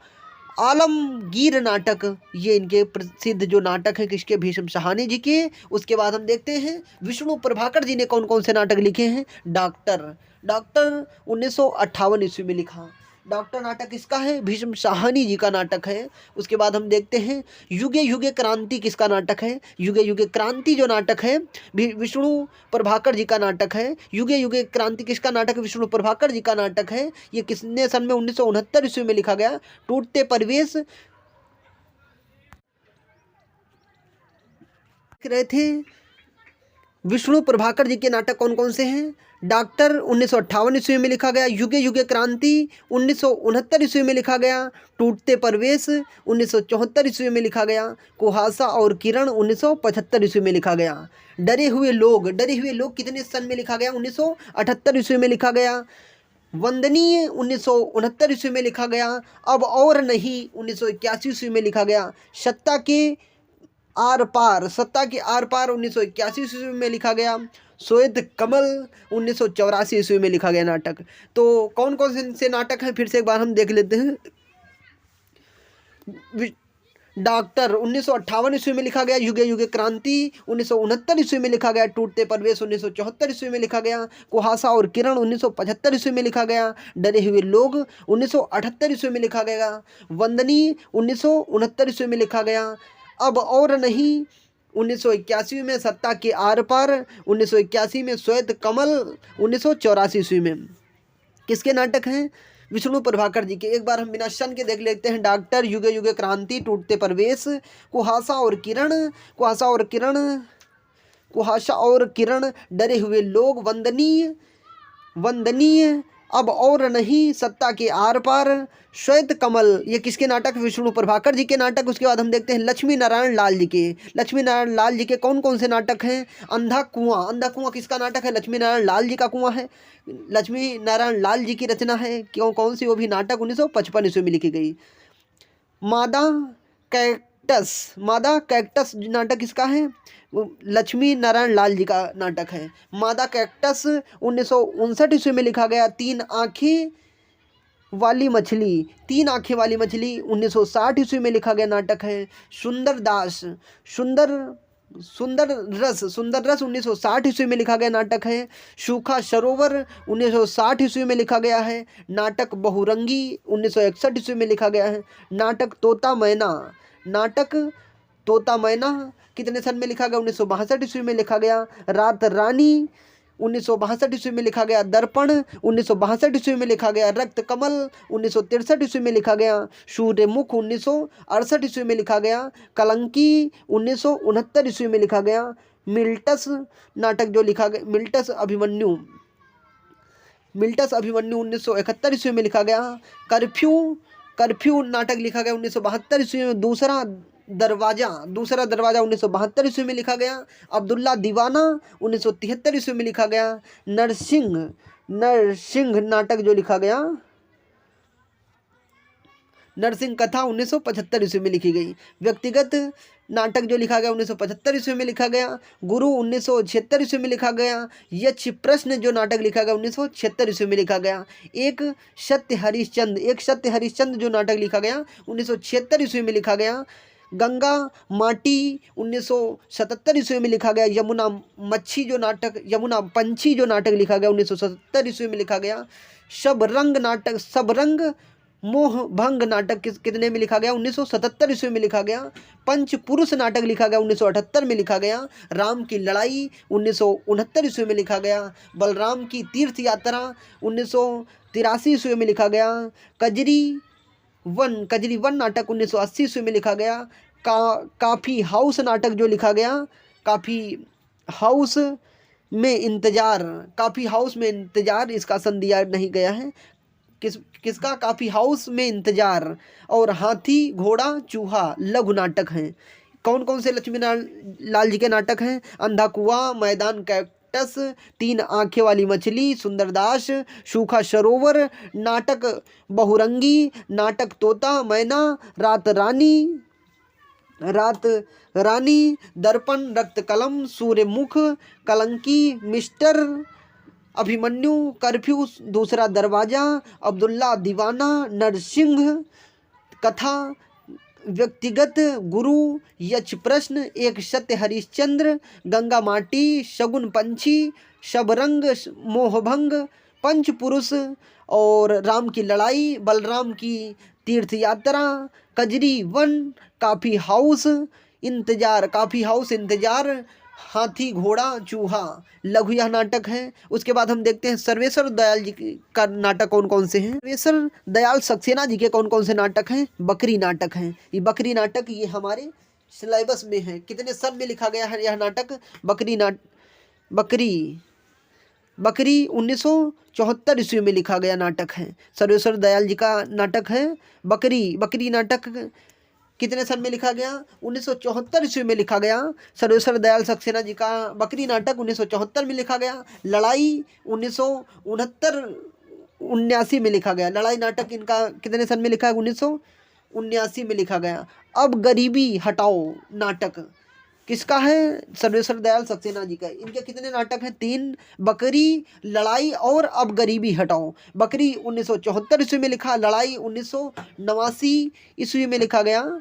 Speaker 1: आलमगीर नाटक, ये इनके प्रसिद्ध जो नाटक हैं किसके? भीष्म साहनी जी के। उसके बाद हम देखते हैं विष्णु प्रभाकर जी ने कौन कौन से नाटक लिखे हैं। डॉक्टर 1958 ईस्वी में लिखा। डॉक्टर नाटक किसका है? भीष्म साहनी जी का नाटक है। उसके बाद हम देखते हैं युगे युगे क्रांति किसका नाटक है? युगे युगे क्रांति जो नाटक है विष्णु प्रभाकर जी का नाटक है। युगे युगे क्रांति किसका नाटक है? विष्णु प्रभाकर जी का नाटक है। ये किसने सन में 1969 ईस्वी में लिखा गया। टूटते परिवेश रहे थे। विष्णु प्रभाकर जी के नाटक कौन कौन से हैं? डॉक्टर 1958 ईस्वी में लिखा गया। युगे युगे क्रांति 1969 ईस्वी में लिखा गया। टूटते परवेश 1974 ईस्वी में लिखा गया। कुहासा और किरण 1975 ईस्वी में लिखा गया। डरे हुए लोग कितने सन में लिखा गया? 1978 ईस्वी में लिखा गया। वंदनीय 1969 ईस्वी में लिखा गया। अब और नहीं 1981 ईस्वी में लिखा गया। सत्ता के आर पार 1981 ईस्वी में लिखा गया। श्वेत कमल 1984 ईस्वी में लिखा गया नाटक। तो कौन कौन से नाटक हैं फिर से एक बार हम देख लेते हैं। डॉक्टर 1958 ईस्वी में लिखा गया। युगे युगे क्रांति 1969 ईस्वी में लिखा गया। टूटते परवेश 1974 ईस्वी में लिखा गया। कुहासा और किरण 1975 ईस्वी में लिखा गया। डरे हुए लोग 1978 ईस्वी में लिखा गया। वंदनी 1969 ईस्वी में लिखा गया। अब और नहीं 1981 में। सत्ता के आर पार 1981 में। श्वेत कमल 1984 ईस्वी में। किसके नाटक हैं? विष्णु प्रभाकर जी के। एक बार हम बिना शन के देख लेते हैं। डॉक्टर, युगे युगे क्रांति, टूटते परवेश, कुहासा और किरण, डरे हुए लोग, वंदनीय, अब और नहीं, सत्ता के आर पार, श्वेत कमल, ये किसके नाटक? विष्णु प्रभाकर जी के नाटक। उसके बाद हम देखते हैं लक्ष्मी नारायण लाल जी के कौन कौन से नाटक हैं। अंधा कुआं किसका नाटक है? लक्ष्मी नारायण लाल जी का कुआं है। लक्ष्मी नारायण लाल जी की रचना है। कौन सी? वो भी नाटक 1955 ईस्वी में लिखी गई। मादा कैक्टस नाटक किसका है? लक्ष्मी नारायण लाल जी का नाटक है। मादा कैक्टस 1959 ईस्वी में लिखा गया। तीन आंखें वाली मछली 1960 ईस्वी में लिखा गया नाटक है। सुंदर रस 1960 ईस्वी में लिखा गया नाटक है। सूखा सरोवर 1960 ईस्वी में लिखा गया है। नाटक बहुरंगी 1961 ईस्वी में लिखा गया है। नाटक तोता मैना कितने सन में लिखा गया? 1962 ईस्वी में लिखा गया। रात रानी 1962 ईस्वी में लिखा गया दर्पण, 1962 ईस्वी में लिखा गया रक्त कमल, 1963 ईस्वी में लिखा गया सूर्यमुख, 1968 ईस्वी में लिखा गया कलंकी, 1969 ईस्वी में लिखा गया मिल्टस नाटक जो लिखा गया मिल्टस अभिमन्यु 1971 ईस्वी में लिखा गया कर्फ्यू नाटक लिखा गया 1972 ईस्वी में। दूसरा दरवाजा 1972 ईस्वी में लिखा गया। अब्दुल्ला दीवाना 1973 ईस्वी में लिखा गया। नरसिंह नाटक जो लिखा गया नरसिंह कथा 1975 ईस्वी में लिखी गई। व्यक्तिगत नाटक जो लिखा गया 1975 ईस्वी में लिखा गया। गुरु 1976 ईस्वी में लिखा गया। यक्ष प्रश्न जो नाटक लिखा गया 1976 ईस्वी में लिखा गया। एक सत्य हरिश्चंद्र जो नाटक लिखा गया 1976 ईस्वी में लिखा गया। गंगा माटी 1977 ईस्वी में लिखा गया। यमुना पंछी जो नाटक लिखा गया 1977 ईस्वी में लिखा गया। सबरंग मोह भंग नाटक कितने में लिखा गया 1977 ईस्वी में लिखा गया। पंच पुरुष नाटक लिखा गया 1978 में लिखा गया। राम की लड़ाई 1969 ईस्वी में लिखा गया। बलराम की तीर्थ यात्रा 1983 ईस्वी में लिखा गया। कजरी वन नाटक 1980 ईस्वी में लिखा गया। काफ़ी हाउस नाटक जो लिखा गया काफ़ी हाउस में इंतजार इसका सन दिया नहीं गया है। किसका काफ़ी हाउस में इंतजार। और हाथी घोड़ा चूहा लघु नाटक हैं। कौन कौन से लक्ष्मीनारायण लाल जी के नाटक हैं? अंधा कुआं, मैदान कैक्टस, तीन आंखें वाली मछली, सुंदरदास, सूखा सरोवर, नाटक बहुरंगी, नाटक तोता मैना, रात रानी, दर्पण, रक्त कलम, सूर्यमुख, कलंकी, मिस्टर अभिमन्यु, कर्फ्यू, दूसरा दरवाजा, अब्दुल्ला दीवाना, नरसिंह कथा, व्यक्तिगत, गुरु, यक्ष प्रश्न, एक सत्य हरिश्चंद्र, गंगा माटी, शगुन पंछी, शबरंग मोहभंग, पंच पुरुष और राम की लड़ाई, बलराम की तीर्थ यात्रा, कजरी वन, काफ़ी हाउस इंतजार, हाथी घोड़ा चूहा लघु यह नाटक है। उसके बाद हम देखते हैं सर्वेश्वर दयाल जी का नाटक कौन कौन से हैं। सर्वेश्वर दयाल सक्सेना जी के कौन कौन से नाटक हैं? बकरी नाटक हैं। ये बकरी नाटक ये हमारे सिलेबस में है। कितने सन में लिखा गया है यह नाटक? बकरी 1974 ईस्वी में लिखा गया नाटक है। सर्वेश्वर दयाल जी का नाटक है बकरी नाटक कितने सन में लिखा गया? 1974 ईस्वी में लिखा गया। सर्वेश्वर दयाल सक्सेना जी का बकरी नाटक 1974 में लिखा गया। लड़ाई 1979 में लिखा गया। लड़ाई नाटक इनका कितने सन में लिखा है? 1979 में लिखा गया। अब गरीबी हटाओ नाटक किसका है? सर्वेश्वर दयाल सक्सेना जी का। इनके कितने नाटक हैं? 3, बकरी, लड़ाई और अब गरीबी हटाओ। बकरी 1974 ईस्वी में लिखा, लड़ाई 1989 ईस्वी में लिखा गया।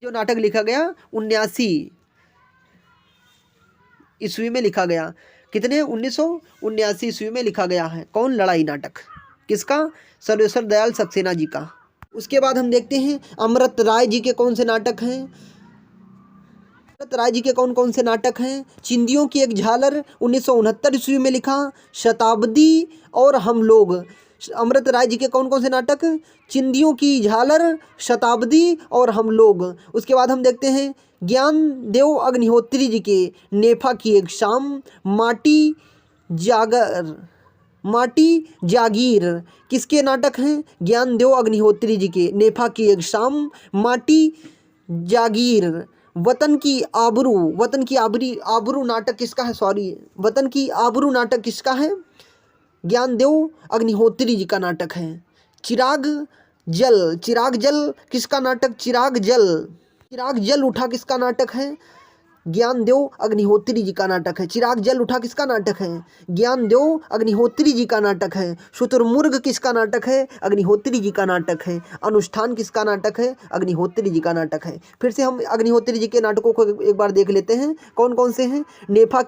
Speaker 1: जो नाटक लिखा गया 79 ईस्वी में लिखा गया। कितने? 1979 ईस्वी में लिखा गया है। कौन? लड़ाई नाटक किसका? सर्वेश्वर दयाल सक्सेना जी का। उसके बाद हम देखते हैं अमृत राय जी के कौन से नाटक हैं। अमृत राय जी के कौन कौन से नाटक हैं? चिंदियों की एक झालर 1969 ईस्वी में लिखा। शताब्दी और हम लोग। अमृत राय जी के कौन कौन से नाटक? चिंदियों की झालर, शताब्दी और हम लोग। उसके बाद हम देखते हैं ज्ञानदेव अग्निहोत्री जी के नेफा की एक शाम, माटी जागीर किसके नाटक हैं? ज्ञानदेव अग्निहोत्री जी के। नेफा की एक शाम, माटी जागीर। वतन की आबरू नाटक किसका है? वतन की आबरू नाटक किसका है? ज्ञानदेव अग्निहोत्री जी का नाटक है। चिराग जल किसका नाटक? चिराग जल उठा किसका नाटक है? ज्ञानदेव अग्निहोत्री जी का नाटक है। चिराग जल उठा किसका नाटक है? ज्ञानदेव अग्निहोत्री जी का नाटक है। शुतुरमुर्ग किसका नाटक है? अग्निहोत्री जी का नाटक है। अनुष्ठान किसका नाटक है? अग्निहोत्री जी का नाटक है। फिर से हम अग्निहोत्री जी के नाटकों को एक बार देख लेते हैं कौन कौन से हैं। नेफा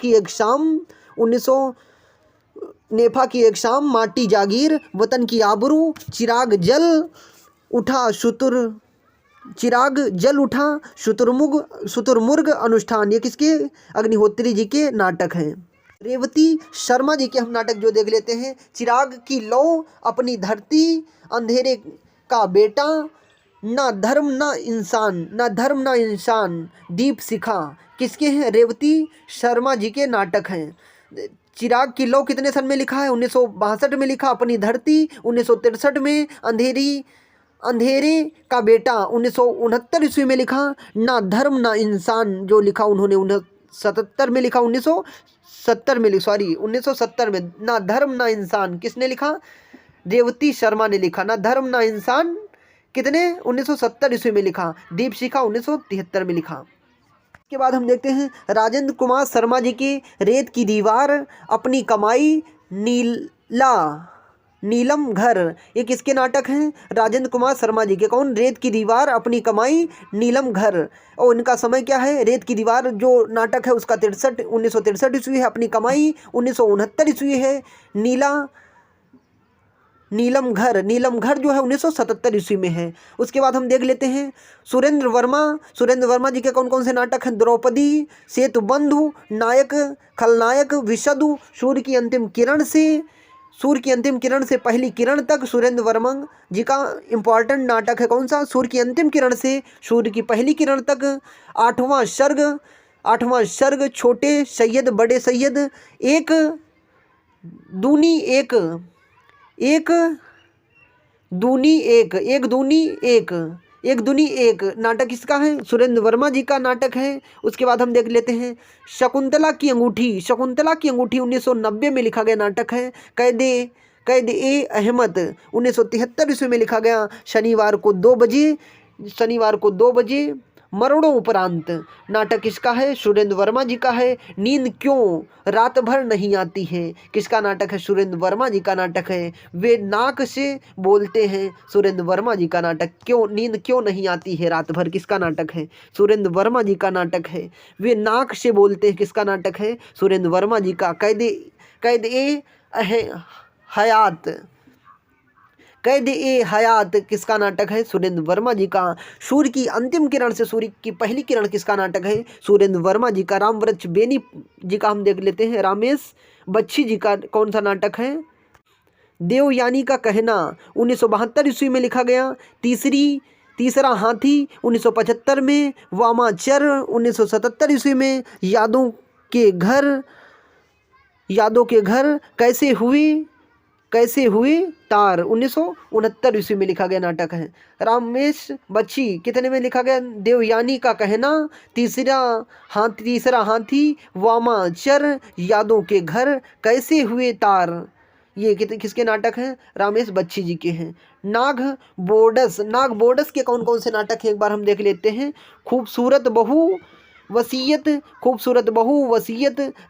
Speaker 1: की एक शाम, माटी जागीर, वतन की आबरू, चिराग जल उठा, चिराग जल उठा, शुतुरमुर्ग अनुष्ठान, ये किसके? अग्निहोत्री जी के नाटक हैं। रेवती शर्मा जी के हम नाटक जो देख लेते हैं। चिराग की लौ अपनी धरती, अंधेरे का बेटा, ना धर्म ना इंसान, ना धर्म ना इंसान, दीप शिखा, किसके हैं? रेवती शर्मा जी के नाटक हैं। चिराग की लौ कितने सन में लिखा है? 1962 में लिखा। अपनी धरती 1963 में। अंधेरे का बेटा 1969 ईस्वी में लिखा। ना धर्म ना इंसान जो लिखा उन्होंने 1977 में लिखा। 1970 में। ना धर्म ना इंसान किसने लिखा? रेवती शर्मा ने लिखा। ना धर्म ना इंसान कितने? 1970 ईस्वी में लिखा। दीपशिखा 1973 में लिखा। के बाद हम देखते हैं राजेंद्र कुमार शर्मा जी की रेत की दीवार, अपनी कमाई, नीलम घर, ये किसके नाटक हैं? राजेंद्र कुमार शर्मा जी के। कौन? रेत की दीवार, अपनी कमाई, नीलम घर। और इनका समय क्या है? रेत की दीवार जो नाटक है उसका 1963 ईस्वी है। अपनी कमाई 1969 ईस्वी है। नीलम घर जो है 1977 ईस्वी में है। उसके बाद हम देख लेते हैं सुरेंद्र वर्मा जी के कौन कौन से नाटक हैं? द्रौपदी, सेतुबंधु, नायक, खलनायक, विशदु, सूर्य की अंतिम किरण से पहली किरण तक सुरेंद्र वर्मा जी का इम्पॉर्टेंट नाटक है। कौन सा? सूर्य की अंतिम किरण से सूर्य की पहली किरण तक। आठवां सर्ग, छोटे सैयद, बड़े सैयद, एक दूनी एक नाटक किसका है? सुरेंद्र वर्मा जी का नाटक है। उसके बाद हम देख लेते हैं शकुंतला की अंगूठी 1990 में लिखा गया नाटक है। कैद ए अहमद 1973 ईस्वी में लिखा गया। शनिवार को 2 बजे मरोड़ों उपरांत नाटक किसका है? सुरेंद्र वर्मा जी का है। नींद क्यों रात भर नहीं आती है, किसका नाटक है? सुरेंद्र वर्मा जी का नाटक है। वे नाक से बोलते हैं, सुरेंद्र वर्मा जी का नाटक। नींद क्यों नहीं आती है रात भर, किसका नाटक है? सुरेंद्र वर्मा जी का नाटक है। वे नाक से बोलते हैं, किसका नाटक है? सुरेंद्र वर्मा जी का। कैद ए हयात किसका नाटक है? सुरेंद्र वर्मा जी का। सूर्य की अंतिम किरण से सूर्य की पहली किरण किसका नाटक है? सुरेंद्र वर्मा जी का। रामवृक्ष बेनी जी का हम देख लेते हैं। रामेश बच्ची जी का कौन सा नाटक है? देवयानी का कहना 1972 ईस्वी में लिखा गया। तीसरा हाथी 1975 में। वामाचर 1977 ईस्वी में। यादों के घर कैसे हुए तार 1969 ईस्वी में लिखा गया नाटक है। रामेश बच्ची कितने में लिखा गया? देवयानी का कहना, तीसरा हाथी, वामाचर, यादों के घर, कैसे हुए तार, ये किसके नाटक हैं? रामेश बच्ची जी के हैं। नाग बोडस के कौन कौन से नाटक हैं एक बार हम देख लेते हैं। खूबसूरत बहू वसीयत,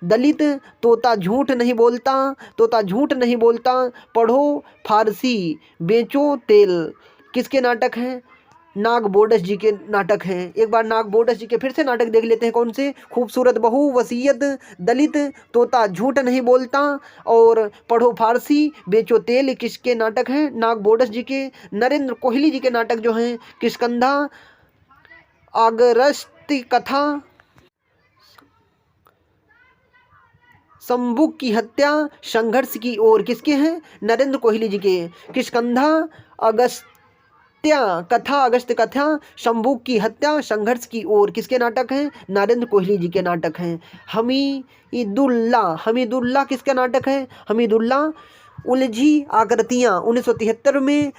Speaker 1: दलित, तोता झूठ नहीं बोलता, पढ़ो फारसी, बेचो तेल, किसके नाटक हैं? नाग बोडस जी के नाटक हैं। एक बार नाग बोडस जी के फिर से नाटक देख लेते हैं। कौन से? खूबसूरत बहू, वसीयत, दलित, तोता झूठ नहीं बोलता और पढ़ो फारसी, बेचो तेल, किसके नाटक हैं? नाग बोडस जी के। नरेंद्र कोहली जी के नाटक जो हैं किष्किंधा, अगस्त्य कथा, शंभुक की हत्या, संघर्ष की ओर, किसके हैं? नरेंद्र कोहली जी के। किष्किंधा, अगस्त्य कथा, शंभुक की हत्या, संघर्ष की ओर, किसके नाटक हैं? नरेंद्र कोहली जी के नाटक हैं। हमीदुल्लाह किसका नाटक है? हमीदुल्लाह। उलझी आकृतियाँ 1973 में।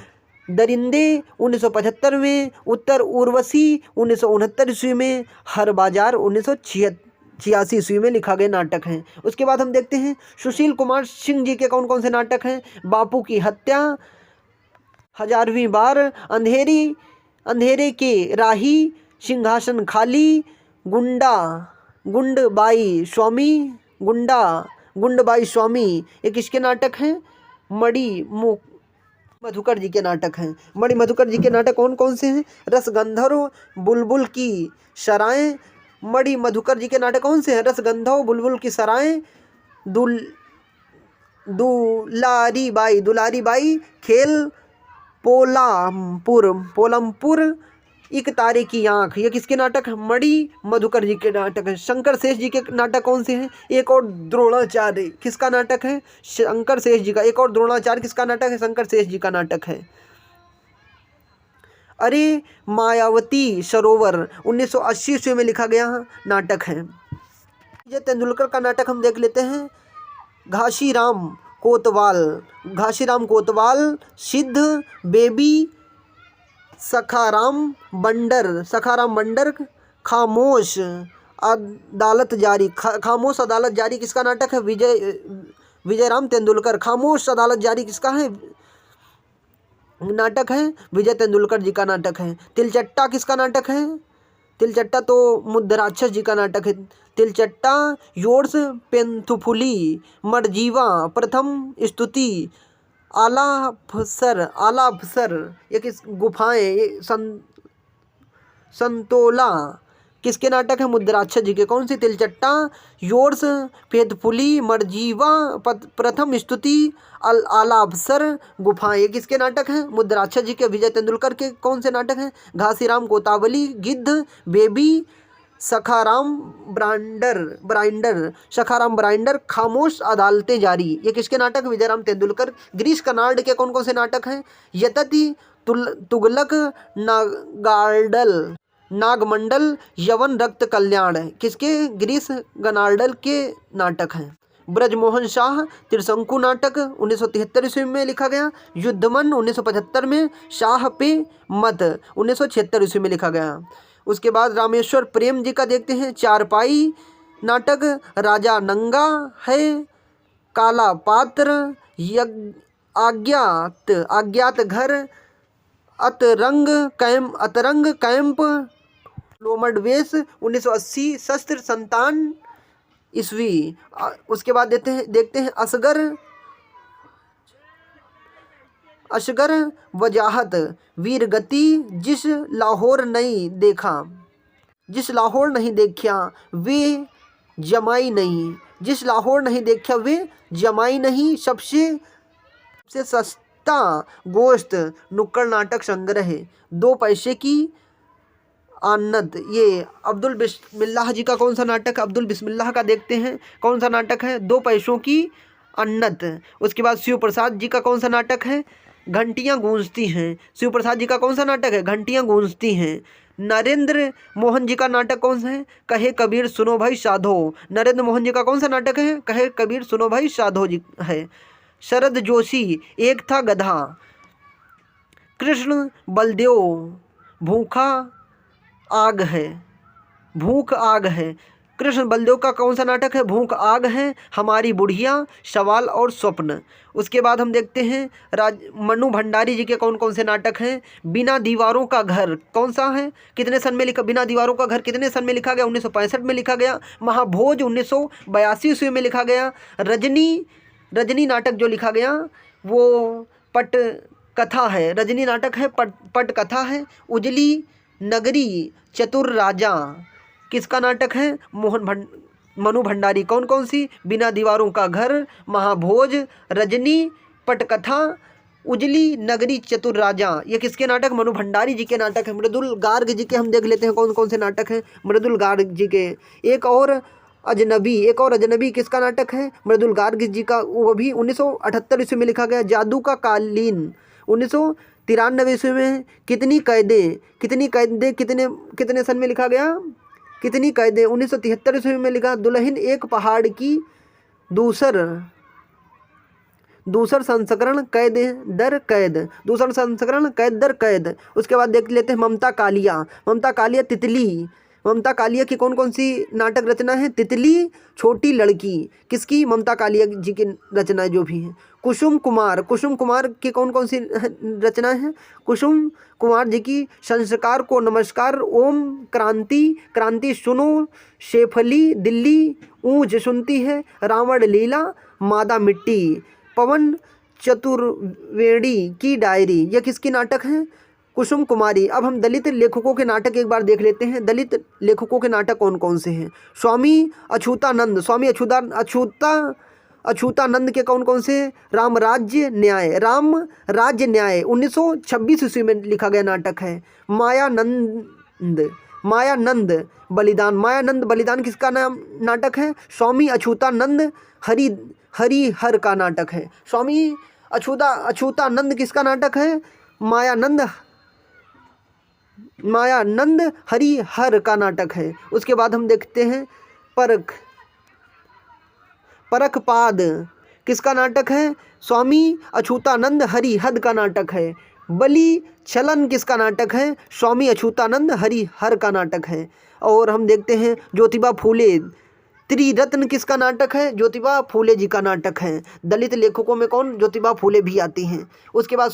Speaker 1: दरिंदे 1975 में। उत्तर उर्वशी 1969 ईस्वी में। हर बाजार 1986 ईस्वी में लिखा गया नाटक है। उसके बाद हम देखते हैं सुशील कुमार सिंह जी के कौन कौन से नाटक हैं। बापू की हत्या, 1000वीं बार, अंधेरे के राही, सिंहासन खाली, गुंडबाई स्वामी, ये किसके नाटक हैं? मणि मधुकर जी के नाटक हैं। मणि मधुकर जी के नाटक कौन कौन से हैं? रसगंधर्व, बुलबुल की सराय। मणि मधुकर जी के नाटक कौन से हैं? रसगंधर्व, बुलबुल की सराय, दुलारी बाई, खेल, पोलमपुर, एक तारे की आंख, ये किसके नाटक है? मणि मधुकर जी के नाटक है। शंकर शेष जी के नाटक कौन से हैं? एक और द्रोणाचार्य, किसका नाटक है? शंकर शेष जी का। एक और द्रोणाचार्य किसका नाटक है? शंकर शेष जी का नाटक है। अरे मायावती सरोवर 1980 ईस्वी में लिखा गया नाटक है। विजय तेंदुलकर का नाटक हम देख लेते हैं। घाशीराम कोतवाल, घाशीराम कोतवाल, सिद्ध, बेबी, सखाराम बंडर, खामोश अदालत जारी। खामोश अदालत जारी किसका नाटक है? विजयराम तेंदुलकर। खामोश अदालत जारी किसका है? नाटक है विजय तेंदुलकर जी का नाटक है। तिलचट्टा किसका नाटक है? तिलचट्टा तो मुद्राक्षस जी का नाटक है। तिलचट्टा, योर्स पेंथुफुली, मरजीवा, प्रथम स्तुति, आला अफसर, ये किस गुफाएं, ये संतोला किसके नाटक है? मुद्राक्षस जी के। कौन सी? तिलचट्टा, योर्स फेथफुली, मरजीवा, प्रथम स्तुति, आला अफसर, गुफाएं, ये किसके नाटक हैं? मुद्राक्षस जी के। विजय तेंदुलकर के कौन से नाटक हैं? घासीराम कोतवाली, गिद्ध, बेबी, सखाराम ब्राइंडर, खामोश अदालतें जारी, ये किसके नाटक? विजयराम तेंदुलकर। गिरीश कर्नाड के कौन कौन से नाटक हैं? यतति, तुगलक, नागमंडल, यवन, रक्त कल्याण, किसके? गिरीश कर्नाड के नाटक हैं। ब्रजमोहन शाह त्रिशंकु नाटक 1973 ईस्वी में लिखा गया। युद्धमन 1975 में। शाह पे मत 1976 ईस्वी में लिखा गया। उसके बाद रामेश्वर प्रेम जी का देखते हैं। चारपाई नाटक, राजा नंगा है, काला पात्र, अज्ञात घर, अतरंग कैंप, लोमड़ वेश 1980, शस्त्र संतान ईस्वी। उसके बाद देखते हैं असगर वजाहत, वीरगति, जिस लाहौर नहीं देखा वे जमाई नहीं, सबसे सस्ता गोश्त, नुक्कड़ नाटक संग्रह, 2 पैसे की आन्नत, ये अब्दुल बिस्मिल्लाह जी का कौन सा नाटक? अब्दुल बिस्मिल्लाह का देखते हैं कौन सा नाटक है? 2 पैसों की अन्नत। उसके बाद शिव प्रसाद जी का कौन सा नाटक है? घंटियां गूंजती हैं। शिव प्रसाद जी का कौन सा नाटक है? घंटियां गूंजती हैं। नरेंद्र मोहन जी का नाटक कौन सा है? कहे कबीर सुनो भाई साधो। नरेंद्र मोहन जी का कौन सा नाटक है? कहे कबीर सुनो भाई साधो जी है। शरद जोशी, एक था गधा। कृष्ण बलदेव, भूख आग है। कृष्ण बलदेव का कौन सा नाटक है? भूख आग है, हमारी बुढ़िया, सवाल और स्वप्न। उसके बाद हम देखते हैं मनु भंडारी जी के कौन कौन से नाटक हैं। बिना दीवारों का घर कौन सा है? कितने सन में लिखा? बिना दीवारों का घर कितने सन में लिखा गया? 1965 में लिखा गया। महाभोज 1982 ईस्वी में लिखा गया। रजनी नाटक जो लिखा गया वो पट कथा है। रजनी नाटक है, पट कथा है। उजली नगरी, चतुर राजा किसका नाटक है? मनु भंडारी। कौन कौन सी? बिना दीवारों का घर, महाभोज, रजनी, पटकथा, उजली नगरी, चतुर राजा, ये किसके नाटक? मनु भंडारी जी के नाटक है। मृदुल गार्ग जी के हम देख लेते हैं कौन कौन से नाटक हैं मृदुल गार्ग जी के। एक और अजनबी किसका नाटक है? मृदुल गार्ग जी का। वो भी 1978 ईस्वी में लिखा गया। जादू का कालीन 1993 ईस्वी में। कितनी कैदें कितने सन में लिखा गया? कितनी कैदें 1973 ईस्वी में लिखा। दुल्हन एक पहाड़ की दूसर संस्करण, कैद दर कैद। उसके बाद देख लेते हैं ममता कालिया तितली। ममता कालिया की कौन कौन सी नाटक रचना है? तितली, छोटी लड़की, किसकी? ममता कालिया जी की रचनाएं जो भी हैं। कुसुम कुमार की कौन कौन सी रचनाएं हैं? कुसुम कुमार जी की संस्कार को नमस्कार, ओम, क्रांति सुनो, शेफली, दिल्ली ऊंच सुनती है, रावण लीला, मादा मिट्टी, पवन चतुर्वेदी की डायरी, ये किसकी नाटक है? कुसुम कुमारी। अब हम दलित लेखकों के नाटक एक बार देख लेते हैं। दलित लेखकों के नाटक कौन कौन से हैं? स्वामी अछूतानंद अछूतानंद के कौन कौन से? राम राज्य न्याय, राम राज्य न्याय 1926 ईस्वी में लिखा गया नाटक है। मायानंद, मायानंद बलिदान, मायानंद बलिदान किसका नाम नाटक है? स्वामी अछूतानंद हरिहर का नाटक है। स्वामी अछूतानंद किसका नाटक है? मायानंद हरिहर का नाटक है। उसके बाद हम देखते हैं परखपाद किसका नाटक है? स्वामी अछूतानंद हरिहर का नाटक है। बलि छलन किसका नाटक है? स्वामी अछूतानंद हरिहर का नाटक है। और हम देखते हैं ज्योतिबा फूले त्रिरत्न किसका नाटक है? ज्योतिबा फूले जी का नाटक है। दलित लेखकों में कौन? ज्योतिबा फूले भी आती हैं। उसके बाद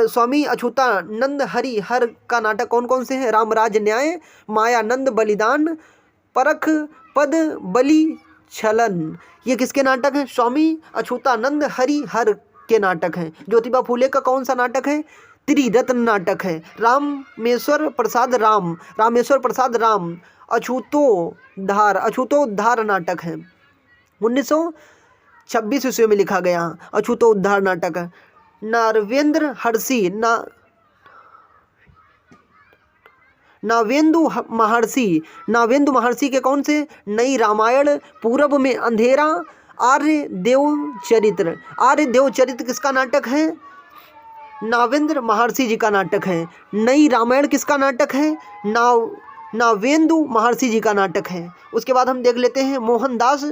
Speaker 1: स्वामी अछूतानंद हरिहर का नाटक कौन कौन से हैं? रामराज न्याय, मायानंद बलिदान, परख पद, बलि छलन, ये किसके नाटक हैं? स्वामी अछूतानंद हरिहर के नाटक हैं। ज्योतिबा फूले का कौन सा नाटक है? त्रिरत्न नाटक है। रामेश्वर प्रसाद राम अछूतोद्धार नाटक है। 1926 ईस्वी में लिखा गया अछूतोद्धार नाटक है। नावेंद्र महर्षि के कौन से? नई रामायण, पूरब में अंधेरा, आर्य देवचरित्र किसका नाटक है? नावेंद्र महर्षि जी का नाटक है। नई रामायण किसका नाटक है? नावेंदु महर्षि जी का नाटक है। उसके बाद हम देख लेते हैं मोहनदास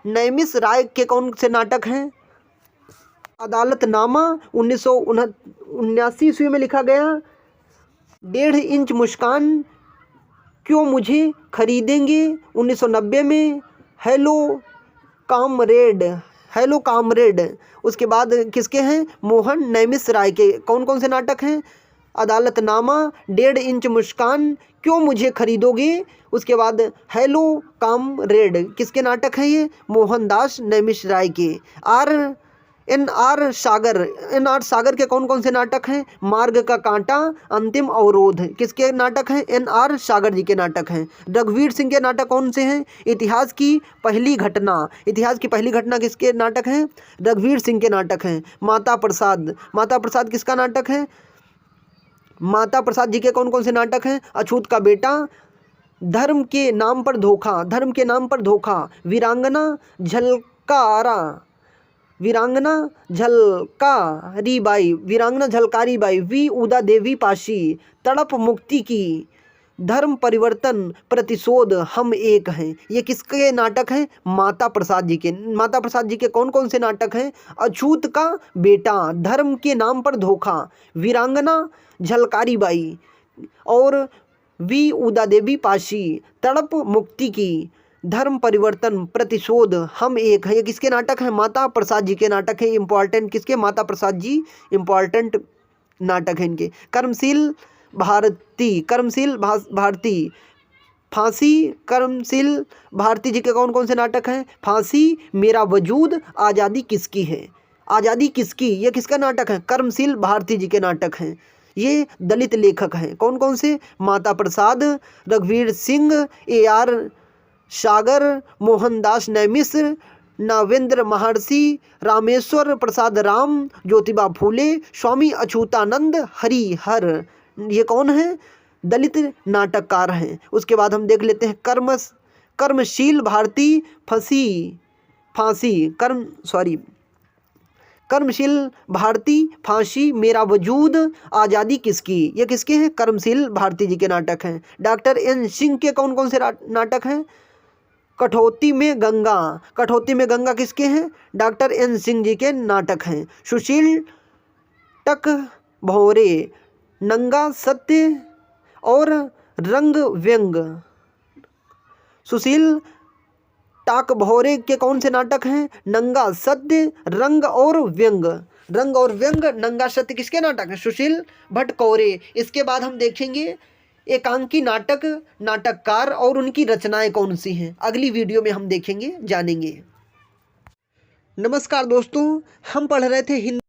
Speaker 1: नैमिष राय के कौन से नाटक हैं? अदालतनामा 1979 ईस्वी में लिखा गया। 1.5 इंच मुस्कान क्यों मुझे खरीदेंगे 1990 में। हेलो कामरेड उसके बाद किसके हैं? मोहन नैमिष राय के कौन कौन से नाटक हैं? अदालतनामा, 1.5 इंच मुस्कान, क्यों मुझे खरीदोगे, उसके बाद हेलो कामरेड किसके नाटक हैं? ये मोहनदास नैमिष राय के। एन आर सागर के कौन कौन से नाटक हैं? मार्ग का कांटा, अंतिम अवरोध किसके नाटक हैं? एन आर सागर जी के नाटक हैं। रघुवीर सिंह के नाटक कौन से हैं? इतिहास की पहली घटना किसके नाटक हैं? रघुवीर सिंह के नाटक हैं। माता प्रसाद किसका नाटक है? माता प्रसाद जी के कौन कौन से नाटक हैं? अछूत का बेटा, धर्म के नाम पर धोखा, वीरांगना झलकारी बाई, वी उदा देवी पाशी, तड़प मुक्ति की, धर्म परिवर्तन, प्रतिशोध, हम एक हैं। ये किसके नाटक हैं? माता प्रसाद जी के कौन कौन से नाटक हैं? अछूत का बेटा, धर्म के नाम पर धोखा, वीरांगना झलकारी बाई और वी उदा देवी पाशी, तड़प मुक्ति की, धर्म परिवर्तन, प्रतिशोध, हम एक है। ये किसके नाटक है? माता प्रसाद जी के नाटक है। इम्पॉर्टेंट किसके? माता प्रसाद जी इम्पॉर्टेंट नाटक है इनके। कर्मशील भारती, फांसी, कर्मशील भारती जी के कौन कौन से नाटक हैं? फांसी, मेरा वजूद, आज़ादी किसकी है, ये किसका नाटक है? कर्मशील भारती जी के नाटक हैं। ये दलित लेखक हैं। कौन कौन से? माता प्रसाद, रघुवीर सिंह, AR सागर, मोहनदास नैमिष, नावेंद्र महर्षि, रामेश्वर प्रसाद राम, ज्योतिबा फूले, स्वामी अछूतानंद हरिहर। ये कौन है? दलित नाटककार हैं। उसके बाद हम देख लेते हैं कर्मशील भारती, कर्मशील भारती, फांसी, मेरा वजूद, आज़ादी किसकी, ये किसके हैं? कर्मशील भारती जी के नाटक हैं। डॉक्टर N सिंह के कौन कौन से नाटक हैं? कठौती में गंगा किसके हैं? डॉक्टर N सिंह जी के नाटक हैं। सुशील टक भौरे, नंगा सत्य और रंग व्यंग। सुशील टाक भौरे के कौन से नाटक हैं? नंगा सत्य, रंग और व्यंग। नंगा सत्य किसके नाटक हैं? सुशील भट्ट कौरे। इसके बाद हम देखेंगे एकांकी नाटककार और उनकी रचनाएं कौन सी हैं। अगली वीडियो में हम देखेंगे, जानेंगे। नमस्कार दोस्तों, हम पढ़ रहे थे हिंदी